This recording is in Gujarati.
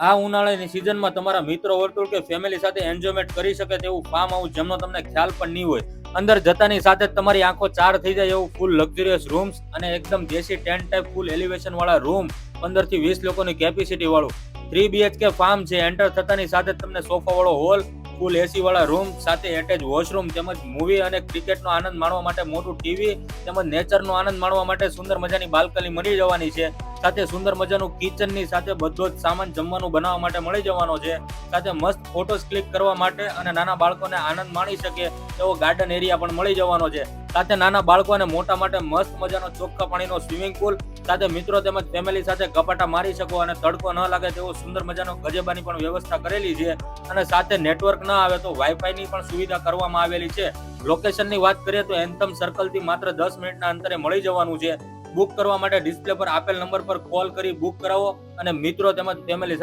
આ ઉનાળાની સિઝનમાં તમારા મિત્રો વર્તુળ કે ફેમિલી સાથે એન્જોયમેન્ટ કરી શકે તેવું ફાર્મ હાઉસ જેમનો તમને ખ્યાલ પણ નહીં હોય. અંદર જતાની સાથે જ તમારી આંખો ચાર થઈ જાય એવું ફૂલ લક્ઝરિયસ રૂમ્સ અને એકદમ દેશી ટેન્ટ ટાઈપ ફૂલ એલિવેશન વાળા રૂમ, 15 થી 20 લોકોની કેપેસિટી વાળું 3 BHK ફાર્મ છે. એન્ટર થતાની સાથે જ તમને સોફા વાળો હોલ, ફૂલ એસી વાળા રૂમ સાથે એટેચ વોશરૂમ તેમજ મૂવી અને ક્રિકેટનો આનંદ માણવા માટે મોટું ટીવી તેમજ નેચરનો આનંદ માણવા માટે સુંદર મજાની બાલ્કની મળી જવાની છે. સાથે સુંદર મજાનું કિચનની સાથે બધો જ સામાન જમવાનું બનાવવા માટે મળી જવાનો છે. સાથે મસ્ત ફોટોસ ક્લિક કરવા માટે અને નાના બાળકોને આનંદ માણી શકે એવો ગાર્ડન એરિયા પણ મળી જવાનો છે. સાથે નાના બાળકો અને મોટા માટે મસ્ત મજાનો ચોખ્ખા પાણીનો સ્વિમિંગ પુલ સાથે મિત્રો તેમજ ફેમિલી સાથે ગપાટા મારી શકો અને તડકો ન લાગે તેવો સુંદર મજાનો ગજેબાની પણ વ્યવસ્થા કરેલી છે. અને સાથે નેટવર્ક ના આવે તો વાઈફાઈની પણ સુવિધા કરવામાં આવેલી છે. લોકેશનની વાત કરીએ તો એન્થમ સર્કલથી માત્ર 10 મિનિટના અંતરે મળી જવાનું છે. બુક કરવા માટે ડિસ્પ્લે પર આપેલ નંબર પર કોલ કરી બુક કરાવો અને મિત્રો તેમજ ફેમિલી સાથે